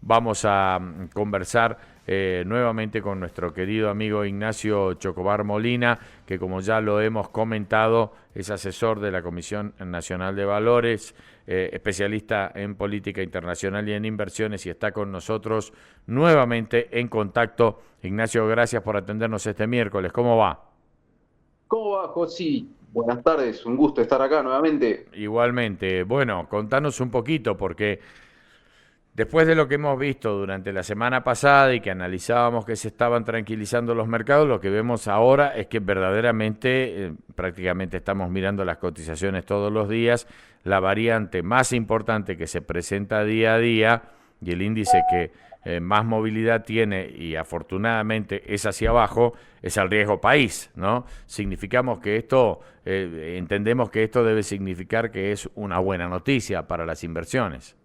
vamos a conversar nuevamente con nuestro querido amigo Ignacio Chocobar Molina, que como ya lo hemos comentado, es asesor de la Comisión Nacional de Valores, especialista en política internacional y en inversiones, y está con nosotros nuevamente en contacto. Ignacio, gracias por atendernos este miércoles. ¿Cómo va? ¿Cómo va, Josi? Buenas tardes, un gusto estar acá nuevamente. Igualmente, bueno, contanos un poquito, porque después de lo que hemos visto durante la semana pasada y que analizábamos que se estaban tranquilizando los mercados, lo que vemos ahora es que verdaderamente, prácticamente estamos mirando las cotizaciones todos los días, la variante más importante que se presenta día a día y el índice que más movilidad tiene y afortunadamente es hacia abajo, es el riesgo país, ¿no? Significamos que esto, entendemos que esto debe significar que es una buena noticia para las inversiones.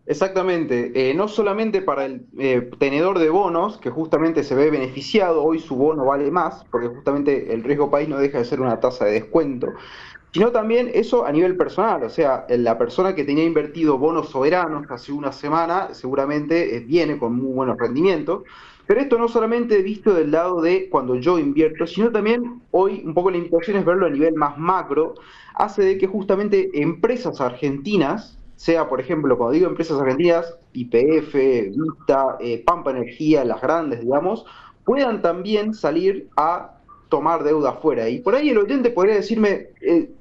Exactamente, no solamente para el tenedor de bonos, que justamente se ve beneficiado, hoy su bono vale más, porque justamente el riesgo país no deja de ser una tasa de descuento, sino también eso a nivel personal, o sea, la persona que tenía invertido bonos soberanos hace una semana seguramente viene con muy buenos rendimientos, pero esto no solamente visto del lado de cuando yo invierto, sino también hoy un poco la invitación es verlo a nivel más macro, hace de que justamente empresas argentinas, sea por ejemplo, cuando digo empresas argentinas, YPF, Vista, Pampa Energía, las grandes, digamos, puedan también salir a tomar deuda afuera. Y por ahí el oyente podría decirme,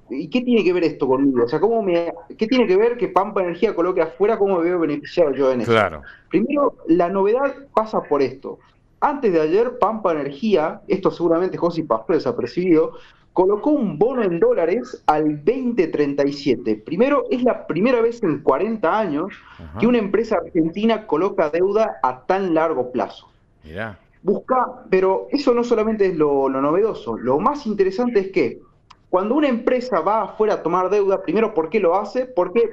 ¿y qué tiene que ver esto conmigo? O sea, ¿qué tiene que ver que Pampa Energía coloque afuera? ¿Cómo me veo beneficiado yo en eso? Claro. Primero, la novedad pasa por esto. Antes de ayer, Pampa Energía, esto seguramente José pasó desapercibido, colocó un bono en dólares al 2037. Primero, es la primera vez en 40 años que Ajá. una empresa argentina coloca deuda a tan largo plazo. Mirá. Pero eso no solamente es lo novedoso, lo más interesante es que cuando una empresa va afuera a tomar deuda, primero, ¿por qué lo hace? Porque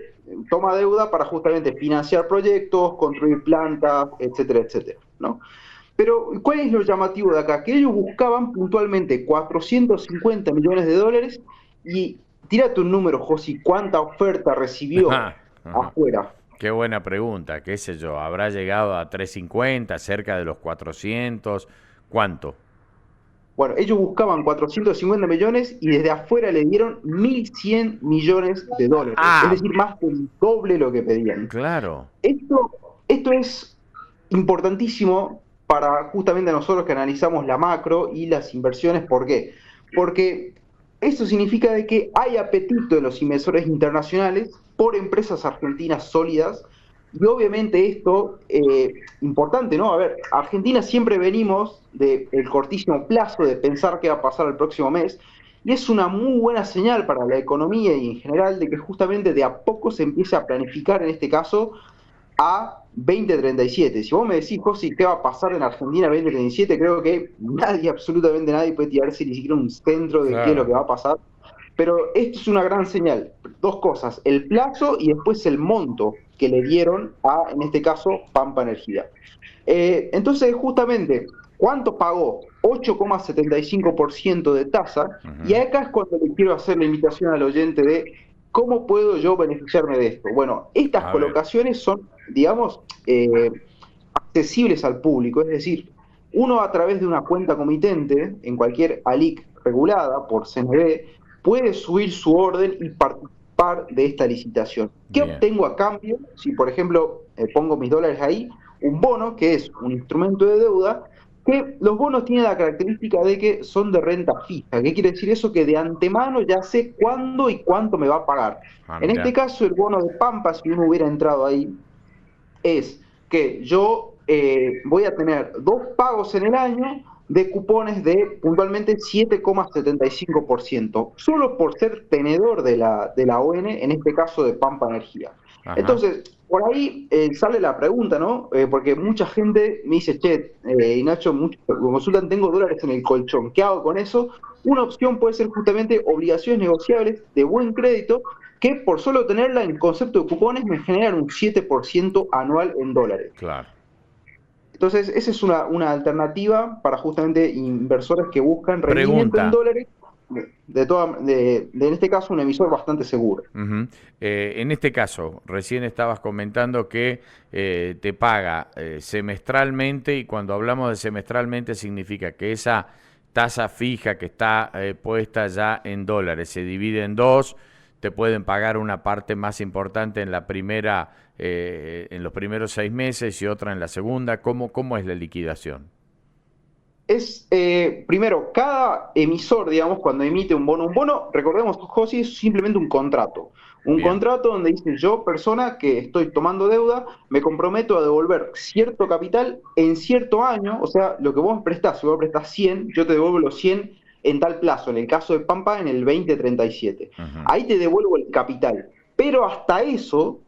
toma deuda para justamente financiar proyectos, construir plantas, etcétera, etcétera, ¿no? Pero, ¿cuál es lo llamativo de acá? Que ellos buscaban puntualmente 450 millones de dólares y tírate un número, Josi, ¿cuánta oferta recibió Ajá, ajá. afuera? Qué buena pregunta, qué sé yo, habrá llegado a 350, cerca de los 400, ¿cuánto? Bueno, ellos buscaban 450 millones y desde afuera le dieron 1.100 millones de dólares, es Ah, decir, más del doble lo que pedían. claro. Esto es importantísimo para justamente nosotros que analizamos la macro y las inversiones. ¿Por qué? Porque eso significa de que hay apetito de los inversores internacionales por empresas argentinas sólidas y obviamente esto, importante, ¿no? A ver, Argentina siempre venimos del cortísimo plazo de pensar qué va a pasar el próximo mes y es una muy buena señal para la economía y en general de que justamente de a poco se empiece a planificar en este caso a 2037. Si vos me decís, José, ¿qué va a pasar en Argentina 2037? Creo que nadie, absolutamente nadie, puede tirarse ni siquiera un centro de qué es lo que Claro. va a pasar. Pero esto es una gran señal. Dos cosas, el plazo y después el monto que le dieron a, en este caso, Pampa Energía. Entonces, justamente, ¿cuánto pagó? 8,75% de tasa. Y Ujú. acá es cuando le quiero hacer la invitación al oyente de cómo puedo yo beneficiarme de esto. Bueno, estas A ver. colocaciones son, digamos, accesibles al público, es decir, uno a través de una cuenta comitente en cualquier ALIC regulada por CNB puede subir su orden y participar de esta licitación. ¿Qué Bien. obtengo a cambio? Si, por ejemplo, pongo mis dólares ahí, un bono, que es un instrumento de deuda, que los bonos tienen la característica de que son de renta fija. ¿Qué quiere decir eso? Que de antemano ya sé cuándo y cuánto me va a pagar. Ah, En este mirá. caso, el bono de Pampa, si uno hubiera entrado ahí, es que yo voy a tener dos pagos en el año de cupones de puntualmente 7,75%, solo por ser tenedor de la ON, en este caso de Pampa Energía. Ajá. Entonces, por ahí sale la pregunta, ¿no? Porque mucha gente me dice, che, y Nacho, me consultan, tengo dólares en el colchón, ¿qué hago con eso? Una opción puede ser justamente obligaciones negociables de buen crédito que por solo tenerla en concepto de cupones me generan un 7% anual en dólares. Claro. Entonces, esa es una alternativa para justamente inversores que buscan rendimiento en Pregunta. dólares. en este caso, un emisor bastante seguro. Ujú. En este caso, recién estabas comentando que te paga semestralmente, y cuando hablamos de semestralmente significa que esa tasa fija que está puesta ya en dólares se divide en dos, te pueden pagar una parte más importante en la primera, en los primeros 6 meses y otra en la segunda. ¿Cómo es la liquidación? Primero, cada emisor, digamos, cuando emite un bono, recordemos, Josi, es simplemente un contrato. Un Bien, contrato donde dice yo, persona que estoy tomando deuda, me comprometo a devolver cierto capital en cierto año, o sea, lo que vos prestás, si vos prestás 100, yo te devuelvo los 100 en tal plazo, en el caso de Pampa, en el 2037. ujú, Ahí te devuelvo el capital. Pero hasta eso,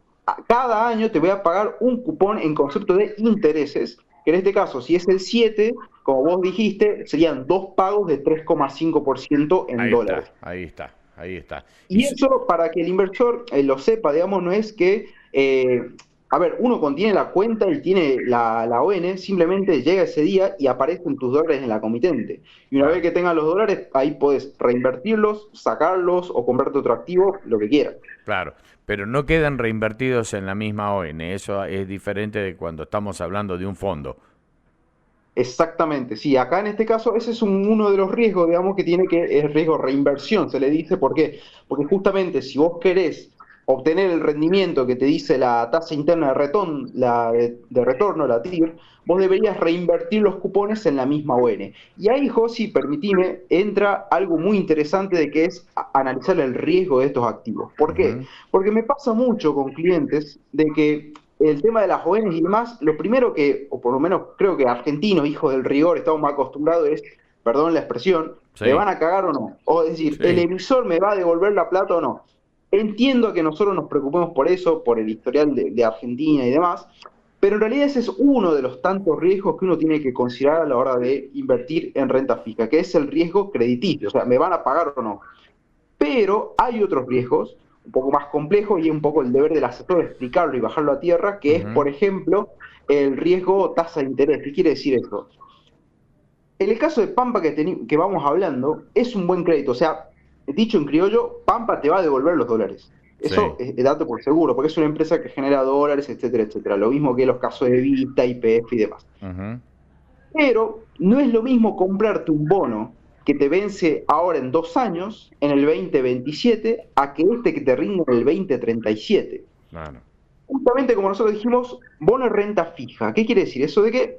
cada año te voy a pagar un cupón en concepto de intereses, que en este caso, si es el 7, como vos dijiste, serían dos pagos de 3,5% en ahí está, dólares. ahí está, ahí está. Y eso, para que el inversor lo sepa, digamos, no es que, a ver, uno contiene la cuenta y tiene la ON, simplemente llega ese día y aparecen tus dólares en la comitente. Y una vez Claro. que tengas los dólares, ahí puedes reinvertirlos, sacarlos o comprarte otro activo, lo que quieras. Claro, pero no quedan reinvertidos en la misma ON. Eso es diferente de cuando estamos hablando de un fondo. Exactamente, sí, acá en este caso ese es uno de los riesgos, digamos, que tiene que, es riesgo reinversión, se le dice, ¿por qué? Porque justamente si vos querés obtener el rendimiento que te dice la tasa interna de retorno, la TIR, vos deberías reinvertir los cupones en la misma ON. Y ahí, Josi, permitime, entra algo muy interesante de que es analizar el riesgo de estos activos. ¿Por qué? Ujú. Porque me pasa mucho con clientes de que el tema de las jóvenes y demás, lo primero que, o por lo menos creo que argentinos, hijos del rigor, estamos más acostumbrados es, perdón la expresión, ¿me Sí, van a cagar o no? O es decir, ¿el sí, emisor me va a devolver la plata o no? Entiendo que nosotros nos preocupemos por eso, por el historial de Argentina y demás, pero en realidad ese es uno de los tantos riesgos que uno tiene que considerar a la hora de invertir en renta fija, que es el riesgo crediticio, o sea, ¿me van a pagar o no? Pero hay otros riesgos, un poco más complejos, y es un poco el deber del asesor explicarlo y bajarlo a tierra, que es, ujú, por ejemplo, el riesgo tasa de interés. ¿Qué quiere decir eso? En el caso de Pampa que vamos hablando, es un buen crédito. O sea, dicho en criollo, Pampa te va a devolver los dólares. Eso sí, es dato por seguro, porque es una empresa que genera dólares, etcétera, etcétera. Lo mismo que los casos de Vista, YPF y demás. ujú, Pero no es lo mismo comprarte un bono que te vence ahora en 2 años, en el 2027, a que este que te rinde en el 2037. claro, Justamente como nosotros dijimos, bono es renta fija. ¿Qué quiere decir? Eso de que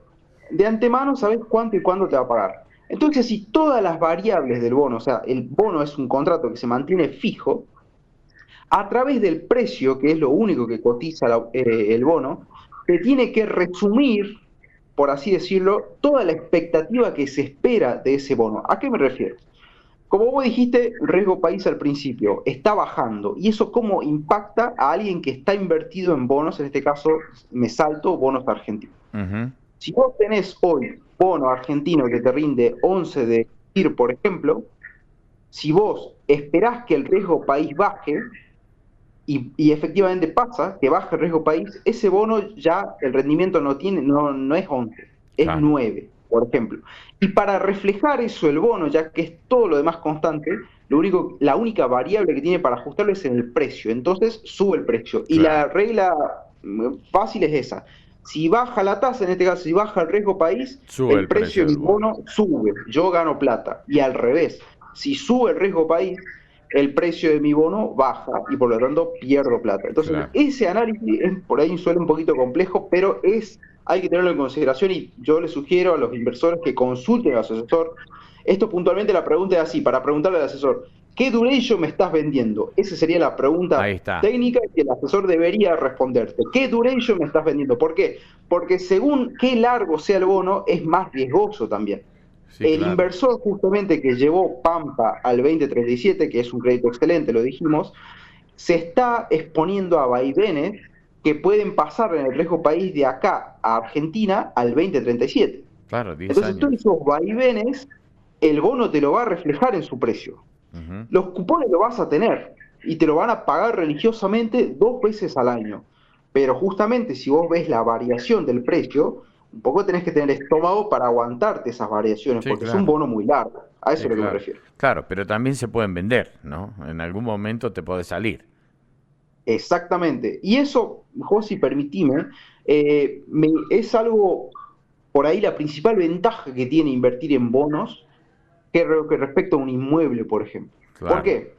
de antemano sabes cuánto y cuándo te va a pagar. Entonces, si todas las variables del bono, o sea, el bono es un contrato que se mantiene fijo, a través del precio, que es lo único que cotiza el bono, te tiene que resumir, por así decirlo, toda la expectativa que se espera de ese bono. ¿A qué me refiero? Como vos dijiste, el riesgo país al principio está bajando. ¿Y eso cómo impacta a alguien que está invertido en bonos? En este caso, me salto bonos argentinos. ujú, Si vos tenés hoy bono argentino que te rinde 11 de TIR, por ejemplo, si vos esperás que el riesgo país baje, y efectivamente pasa que baja el riesgo país, ese bono ya el rendimiento no es 11, es claro, 9, por ejemplo. Y para reflejar eso el bono, ya que es todo lo demás constante, la única variable que tiene para ajustarlo es en el precio. Entonces sube el precio. Y la claro, regla fácil es esa. Si baja la tasa, en este caso, si baja el riesgo país, sube el el precio precio del del bono. bono sube, yo gano plata. Y al revés, si sube el riesgo país, el precio de mi bono baja y por lo tanto pierdo plata. Entonces, Claro. ese análisis por ahí suele un poquito complejo, pero hay que tenerlo en consideración y yo les sugiero a los inversores que consulten a su asesor. Esto puntualmente la pregunta es así, para preguntarle al asesor, ¿qué duration me estás vendiendo? Esa sería la Ahí pregunta está. técnica que el asesor debería responderte. ¿Qué duration me estás vendiendo? ¿Por qué? Porque según qué largo sea el bono, es más riesgoso también. Sí, El claro. inversor justamente que llevó Pampa al 2037, que es un crédito excelente, lo dijimos, se está exponiendo a vaivenes que pueden pasar en el riesgo país de acá a Argentina al 2037. Claro, 10 Entonces, todos años. esos vaivenes, el bono te lo va a reflejar en su precio. Ujú, Los cupones lo vas a tener y te lo van a pagar religiosamente 2 veces al año. Pero justamente si vos ves la variación del precio, un poco tenés que tener estómago para aguantarte esas variaciones, sí, porque es un claro. bono muy largo. A eso es lo que me claro. refiero. Claro, pero también se pueden vender, ¿no? En algún momento te puede salir. Exactamente. Y eso, José, permitime, es algo, por ahí la principal ventaja que tiene invertir en bonos que respecto a un inmueble, por ejemplo. ¿Por Claro. qué?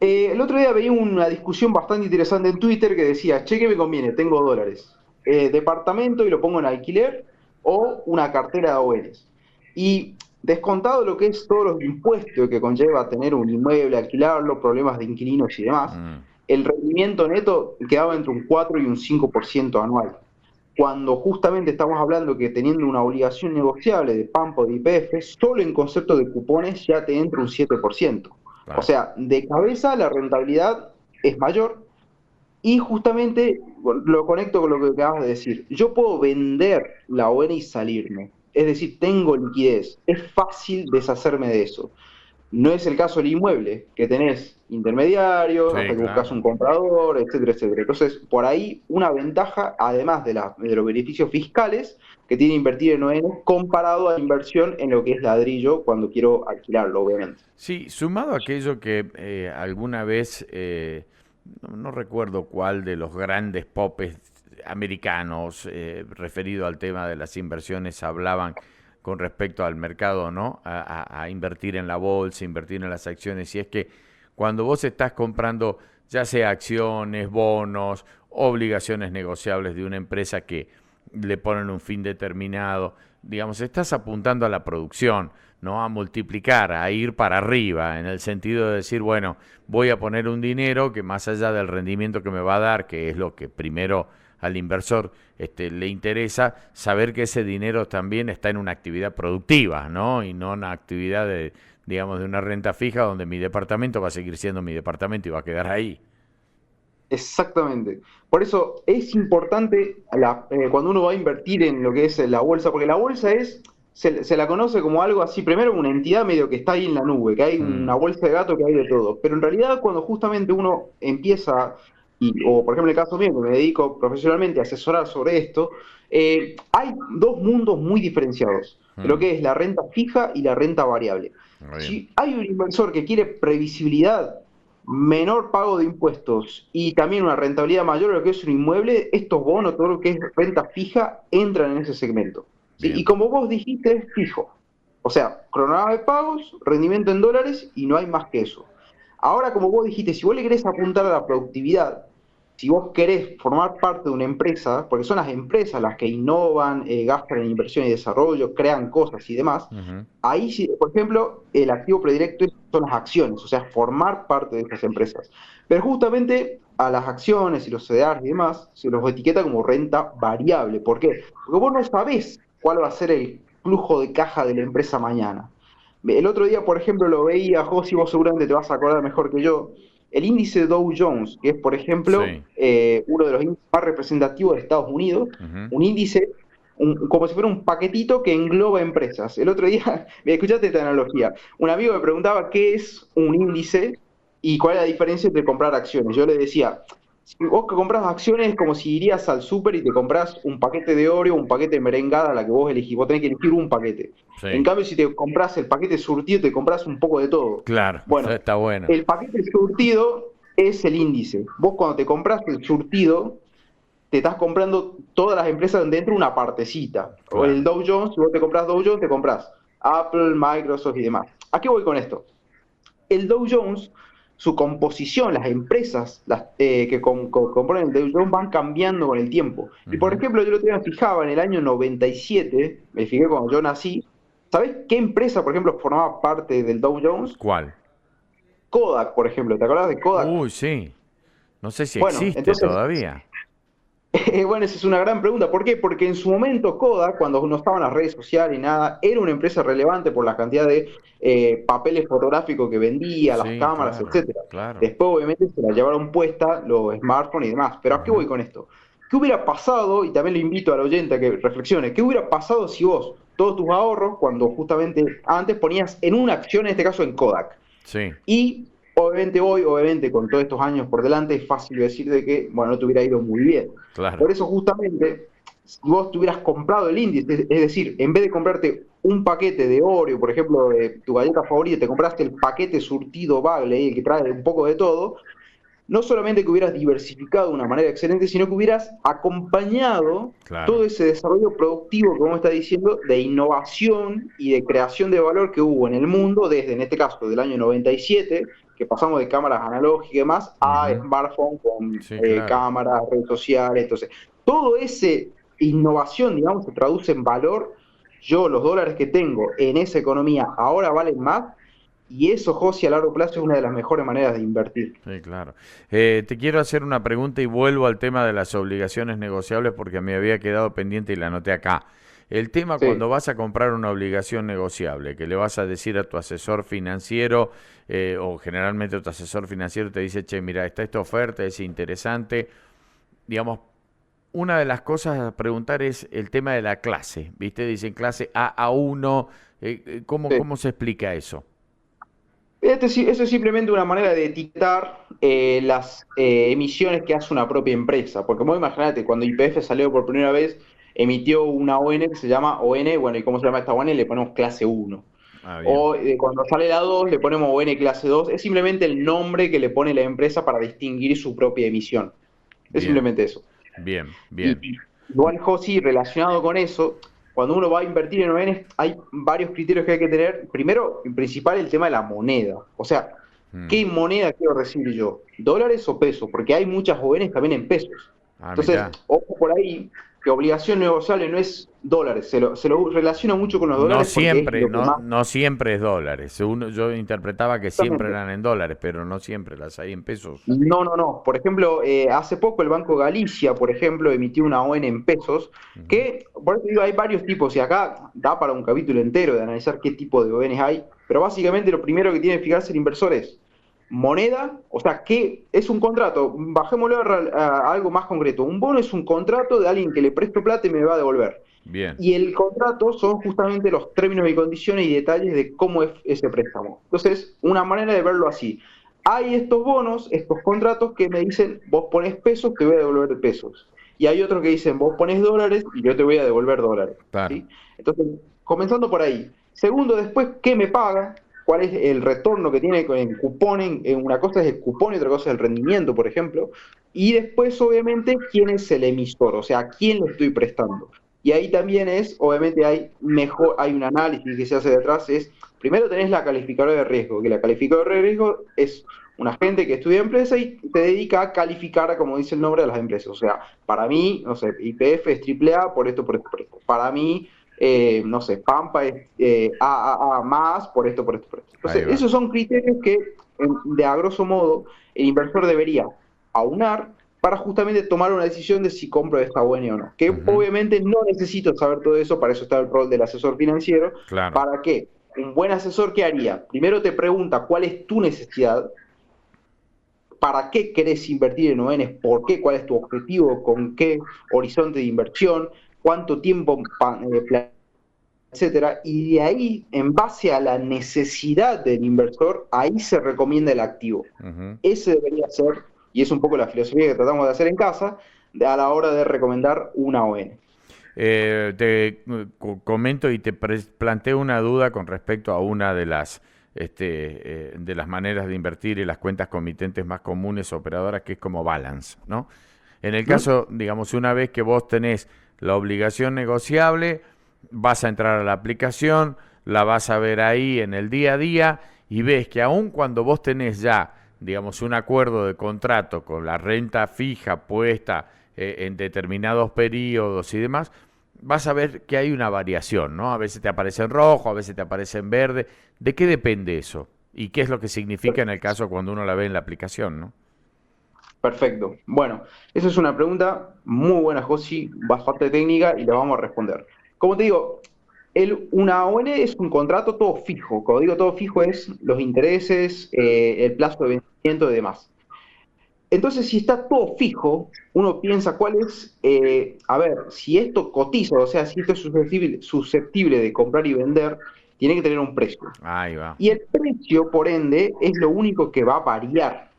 El otro día veía una discusión bastante interesante en Twitter que decía, che, ¿qué me conviene? Tengo dólares. Departamento y lo pongo en alquiler o una cartera de AONs. Y descontado lo que es todos los impuestos que conlleva tener un inmueble, alquilarlo, problemas de inquilinos y demás, Mm, el rendimiento neto quedaba entre un 4 y un 5% anual. Cuando justamente estamos hablando que teniendo una obligación negociable de PAMP o de YPF, solo en concepto de cupones ya te entra un 7%. O claro. sea, de cabeza la rentabilidad es mayor y justamente lo conecto con lo que acabas de decir. Yo puedo vender la ON y salirme. Es decir, tengo liquidez. Es fácil deshacerme de eso. No es el caso del inmueble, que tenés intermediarios, hasta Sí, que buscas claro. un comprador, etcétera, etcétera. Entonces, por ahí una ventaja, además de los beneficios fiscales que tiene invertir en ON, comparado a la inversión en lo que es ladrillo cuando quiero alquilarlo, obviamente. Sí, sumado a aquello que alguna vez, no recuerdo cuál de los grandes popes americanos referido al tema de las inversiones hablaban con respecto al mercado, ¿no? A invertir en la bolsa, invertir en las acciones. Y es que cuando vos estás comprando ya sea acciones, bonos, obligaciones negociables de una empresa que le ponen un fin determinado, digamos, estás apuntando a la producción, ¿no? A multiplicar, a ir para arriba, en el sentido de decir, bueno, voy a poner un dinero que más allá del rendimiento que me va a dar, que es lo que primero al inversor le interesa, saber que ese dinero también está en una actividad productiva, ¿no? Y no en una actividad de, digamos, de una renta fija donde mi departamento va a seguir siendo mi departamento y va a quedar ahí. Exactamente. Por eso es importante cuando uno va a invertir en lo que es la bolsa, porque la bolsa se la conoce como algo así, primero una entidad medio que está ahí en la nube, que hay una Mm, bolsa de gato que hay de todo. Pero en realidad cuando justamente uno empieza, o por ejemplo en el caso mío, que me dedico profesionalmente a asesorar sobre esto, hay dos mundos muy diferenciados, de lo mm, que es la renta fija y la renta variable. muy bien. Si hay un inversor que quiere previsibilidad, menor pago de impuestos y también una rentabilidad mayor de lo que es un inmueble, estos bonos, todo lo que es renta fija, entran en ese segmento. ¿Sí? Y Bien. como vos dijiste, es fijo. O sea, cronograma de pagos, rendimiento en dólares y no hay más que eso. Ahora, como vos dijiste, si vos le querés apuntar a la productividad, si vos querés formar parte de una empresa, porque son las empresas las que innovan, gastan en inversión y desarrollo, crean cosas y demás, Ujú. ahí sí, por ejemplo, el activo predilecto son las acciones, o sea, formar parte de esas empresas. Pero justamente a las acciones y los CDRs y demás se los etiqueta como renta variable. ¿Por qué? Porque vos no sabés cuál va a ser el flujo de caja de la empresa mañana. El otro día, por ejemplo, lo veía, José, vos seguramente te vas a acordar mejor que yo, el índice Dow Jones, que es, por ejemplo, Sí. uno de los índices más representativos de Estados Unidos, Ujú. un índice como si fuera un paquetito que engloba empresas. El otro día, me escuchaste esta analogía, un amigo me preguntaba qué es un índice y cuál es la diferencia entre comprar acciones. Yo le decía, si vos que compras acciones es como si irías al súper y te compras un paquete de Oreo, un paquete de merengada, la que vos elegís. Vos tenés que elegir un paquete. En Sí. cambio, si te compras el paquete surtido, te compras un poco de todo. Claro, Bueno, está bueno. el paquete surtido es el índice. Vos cuando te compras el surtido, te estás comprando todas las empresas donde entra una partecita. O el Claro. Dow Jones, si vos te compras Dow Jones, te compras Apple, Microsoft y demás. ¿A qué voy con esto? El Dow Jones, su composición, las empresas que componen el Dow Jones van cambiando con el tiempo. Y por Ujú. ejemplo, yo lo tenía fijaba en el año 97, me fijé cuando yo nací, ¿sabés qué empresa, por ejemplo, formaba parte del Dow Jones? ¿Cuál? Kodak, por ejemplo. ¿Te acordás de Kodak? Uy, sí. No sé si Bueno, existe entonces todavía. bueno, esa es una gran pregunta. ¿Por qué? Porque en su momento Kodak, cuando no estaban las redes sociales y nada, era una empresa relevante por la cantidad de papeles fotográficos que vendía, las Sí, cámaras, claro, etcétera. claro. Después, obviamente, se la llevaron puesta los smartphones y demás. Pero ¿a qué voy Ujú. con esto? ¿Qué hubiera pasado? Y también le invito al oyente a que reflexione. ¿Qué hubiera pasado si vos, todos tus ahorros, cuando justamente antes ponías en una acción, en este caso en Kodak? Sí, Y obviamente hoy, obviamente con todos estos años por delante, es fácil decir de que, bueno, no te hubiera ido muy bien. claro. Por eso justamente si vos tuvieras comprado el índice, es decir, en vez de comprarte un paquete de Oreo, por ejemplo, de tu galleta favorita, te compraste el paquete surtido Bagley, el que trae un poco de todo, no solamente que hubieras diversificado de una manera excelente, sino que hubieras acompañado Claro. todo ese desarrollo productivo que vos estás diciendo, de innovación y de creación de valor que hubo en el mundo desde, en este caso, del año 97, que pasamos de cámaras analógicas y demás, a Ujú. smartphones con Sí, claro. cámaras, redes sociales. Entonces, todo ese innovación, digamos, se traduce en valor. Yo, los dólares que tengo en esa economía ahora valen más, y eso, José, a largo plazo es una de las mejores maneras de invertir. Sí, claro. Te quiero hacer una pregunta y vuelvo al tema de las obligaciones negociables porque me había quedado pendiente y la anoté acá. El tema cuando Sí. vas a comprar una obligación negociable, que le vas a decir a tu asesor financiero, o generalmente tu asesor financiero te dice, che, mira, está esta oferta, es interesante. Digamos, una de las cosas a preguntar es el tema de la clase, ¿viste? Dicen clase A1, Sí. ¿cómo se explica eso? Eso es simplemente una manera de etiquetar las emisiones que hace una propia empresa. Porque vos imaginate, cuando YPF salió por primera vez, emitió una ON que se llama ON, bueno, ¿y cómo se llama esta ON? Le ponemos clase 1. Ah, bien, O cuando sale la 2 le ponemos ON clase 2. Es simplemente el nombre que le pone la empresa para distinguir su propia emisión. Es bien, simplemente eso. bien, Y bien. igual, Josi, relacionado con eso, cuando uno va a invertir en ONs, hay varios criterios que hay que tener. Primero, en principal, el tema de la moneda. O sea, Mm. ¿qué moneda quiero recibir yo? ¿Dólares o pesos? Porque hay muchas ONs también en pesos. Ah, Entonces, mirá. ojo por ahí, que obligación negociable no es dólares. Se lo relaciona mucho con los No dólares porque es siempre, lo que no, más. no siempre es dólares. Yo interpretaba que siempre Justamente. eran en dólares, pero no siempre las hay en pesos. No, no, no. Por ejemplo, hace poco el Banco Galicia, por ejemplo, emitió una ON en pesos, Ujú. que, por eso digo, hay varios tipos, y acá da para un capítulo entero de analizar qué tipo de ONs hay, pero básicamente lo primero que tiene que fijarse el inversor es moneda, o sea, ¿qué es un contrato? Bajémoslo a algo más concreto. Un bono es un contrato de alguien que le presto plata y me va a devolver. Bien. Y el contrato son justamente los términos y condiciones y detalles de cómo es ese préstamo. Entonces, una manera de verlo así. Hay estos bonos, estos contratos que me dicen, vos pones pesos, te voy a devolver pesos. Y hay otros que dicen, vos pones dólares y yo te voy a devolver dólares. Claro. ¿Sí? Entonces, comenzando por ahí. Segundo, después, ¿qué me paga? ¿Cuál es el retorno que tiene en cupón? Una cosa es el cupón y otra cosa es el rendimiento, por ejemplo. Y después, obviamente, quién es el emisor, o sea, a quién le estoy prestando. Y ahí también obviamente hay un análisis que se hace detrás, primero tenés la calificadora de riesgo, que la calificadora de riesgo es una gente que estudia empresa y se dedica a calificar, como dice el nombre, de las empresas. O sea, para mí, no sé, YPF es AAA por esto, por esto, por esto. Para mí, no sé, Pampa es AAA más por esto, por esto, por esto. Ahí Entonces, va. esos son criterios que, de a grosso modo, el inversor debería aunar para justamente tomar una decisión de si compro esta buena o no. Que Ujú. obviamente no necesito saber todo eso, para eso está el rol del asesor financiero. Claro. ¿Para qué? Un buen asesor, ¿qué haría? Primero te pregunta cuál es tu necesidad, para qué querés invertir en ONs, por qué, cuál es tu objetivo, con qué horizonte de inversión, cuánto tiempo, etcétera. Y de ahí, en base a la necesidad del inversor, ahí se recomienda el activo. Ujú. Ese debería ser, y es un poco la filosofía que tratamos de hacer en casa, a la hora de recomendar una ON. Comento y te planteo una duda con respecto a una de las maneras de invertir y las cuentas comitentes más comunes operadoras, que es como balance, ¿no? En el ¿Mm? caso, digamos, una vez que vos tenés la obligación negociable, vas a entrar a la aplicación, la vas a ver ahí en el día a día y ves que aun cuando vos tenés ya, digamos, un acuerdo de contrato con la renta fija puesta en determinados periodos y demás, vas a ver que hay una variación, ¿no? A veces te aparece en rojo, a veces te aparece en verde. ¿De qué depende eso? ¿Y qué es lo que significa en el caso cuando uno la ve en la aplicación, ¿no? Perfecto. Bueno, esa es una pregunta muy buena, Josi, bastante técnica y la vamos a responder. Como te digo, una ON es un contrato todo fijo. Cuando digo todo fijo es los intereses, el plazo de vencimiento y demás. Entonces, si está todo fijo, uno piensa cuál es, a ver, si esto cotiza, o sea, si esto es susceptible de comprar y vender, tiene que tener un precio. Ahí va. Y el precio, por ende, es lo único que va a variar.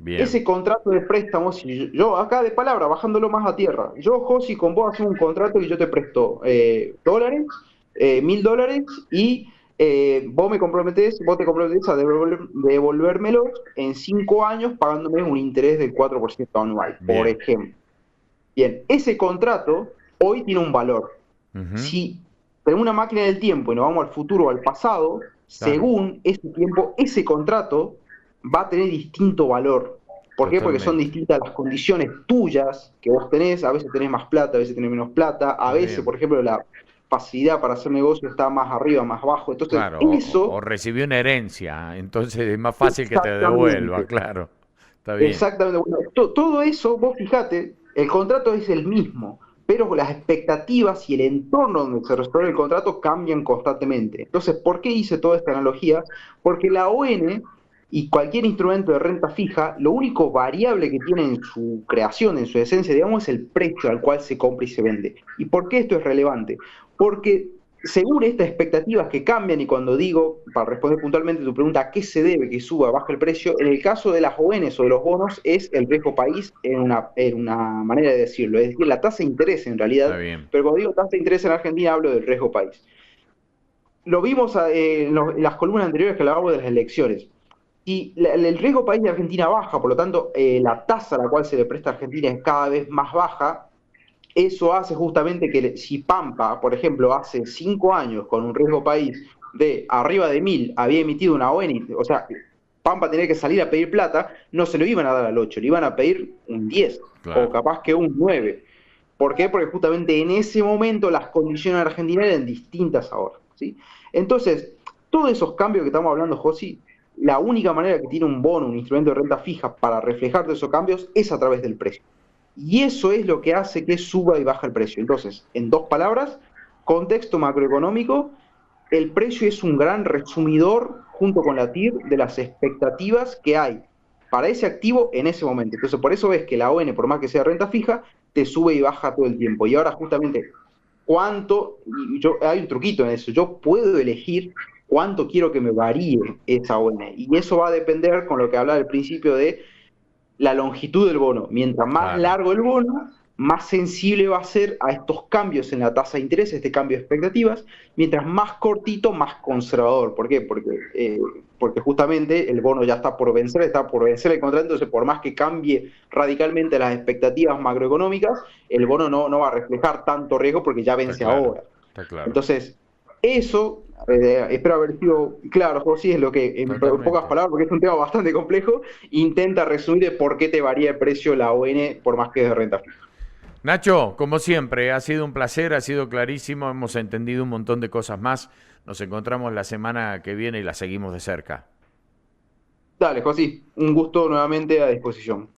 Bien, ese contrato de préstamo, si yo acá de palabra, bajándolo más a tierra, yo, Josi, con vos hacemos un contrato y yo te presto dólares, 1.000 dólares, y vos te comprometés a devolvérmelos en 5 años pagándome un interés del 4% anual, por bien. ejemplo. Bien, ese contrato hoy tiene un valor. Ujú, Si tenemos una máquina del tiempo y nos vamos al futuro o al pasado, claro, según ese tiempo, ese contrato va a tener distinto valor. ¿Por qué? Porque son totalmente. distintas las condiciones tuyas que vos tenés. A veces tenés más plata, a veces tenés menos plata. A Está veces, bien. por ejemplo, la facilidad para hacer negocio está más arriba, más abajo. Entonces, Claro, o eso, recibió una herencia, entonces es más fácil que te devuelva, exactamente. claro. Está bien. Exactamente. Bueno, todo eso, vos fijate, el contrato es el mismo, pero las expectativas y el entorno donde se resuelve el contrato cambian constantemente. Entonces, ¿por qué hice toda esta analogía? Porque la ON y cualquier instrumento de renta fija, lo único variable que tiene en su creación, en su esencia, digamos, es el precio al cual se compra y se vende. ¿Y por qué esto es relevante? Porque según estas expectativas que cambian, y cuando digo, para responder puntualmente tu pregunta, ¿a qué se debe que suba o baje el precio? En el caso de las ONs o de los bonos, es el riesgo país en una manera de decirlo, es decir, la tasa de interés en Está realidad, bien. pero cuando digo tasa de interés en Argentina hablo del riesgo país. Lo vimos en las columnas anteriores que hablábamos de las elecciones. Y el riesgo país de Argentina baja, por lo tanto, la tasa a la cual se le presta a Argentina es cada vez más baja. Eso hace justamente que si Pampa, por ejemplo, hace 5 años con un riesgo país de arriba de 1.000 había emitido una ONI, o sea, Pampa tenía que salir a pedir plata, no se lo iban a dar al 8, le iban a pedir un 10 o Claro, capaz que un 9. ¿Por qué? Porque justamente en ese momento las condiciones argentinas eran distintas ahora, ¿sí? Entonces, todos esos cambios que estamos hablando, Josi, la única manera que tiene un bono, un instrumento de renta fija para reflejar todos esos cambios es a través del precio. Y eso es lo que hace que suba y baja el precio. Entonces, en dos palabras, contexto macroeconómico, el precio es un gran resumidor, junto con la TIR, de las expectativas que hay para ese activo en ese momento. Entonces, por eso ves que la ON, por más que sea renta fija, te sube y baja todo el tiempo. Y ahora justamente, hay un truquito en eso, yo puedo elegir cuánto quiero que me varíe esa ON. Y eso va a depender con lo que hablaba al principio de la longitud del bono. Mientras más claro. largo el bono, más sensible va a ser a estos cambios en la tasa de interés, este cambio de expectativas, mientras más cortito, más conservador. ¿Por qué? Porque justamente el bono ya está por vencer el contrato, entonces por más que cambie radicalmente las expectativas macroeconómicas, el bono no va a reflejar tanto riesgo porque ya Está vence claro. ahora. Está claro. Entonces, eso, espero haber sido claro, José, es lo que, en pocas Totalmente. palabras, porque es un tema bastante complejo, intenta resumir de por qué te varía el precio la ON por más que es de renta fija. Nacho, como siempre, ha sido un placer, ha sido clarísimo, hemos entendido un montón de cosas más. Nos encontramos la semana que viene y la seguimos de cerca. Dale, José, un gusto nuevamente a disposición.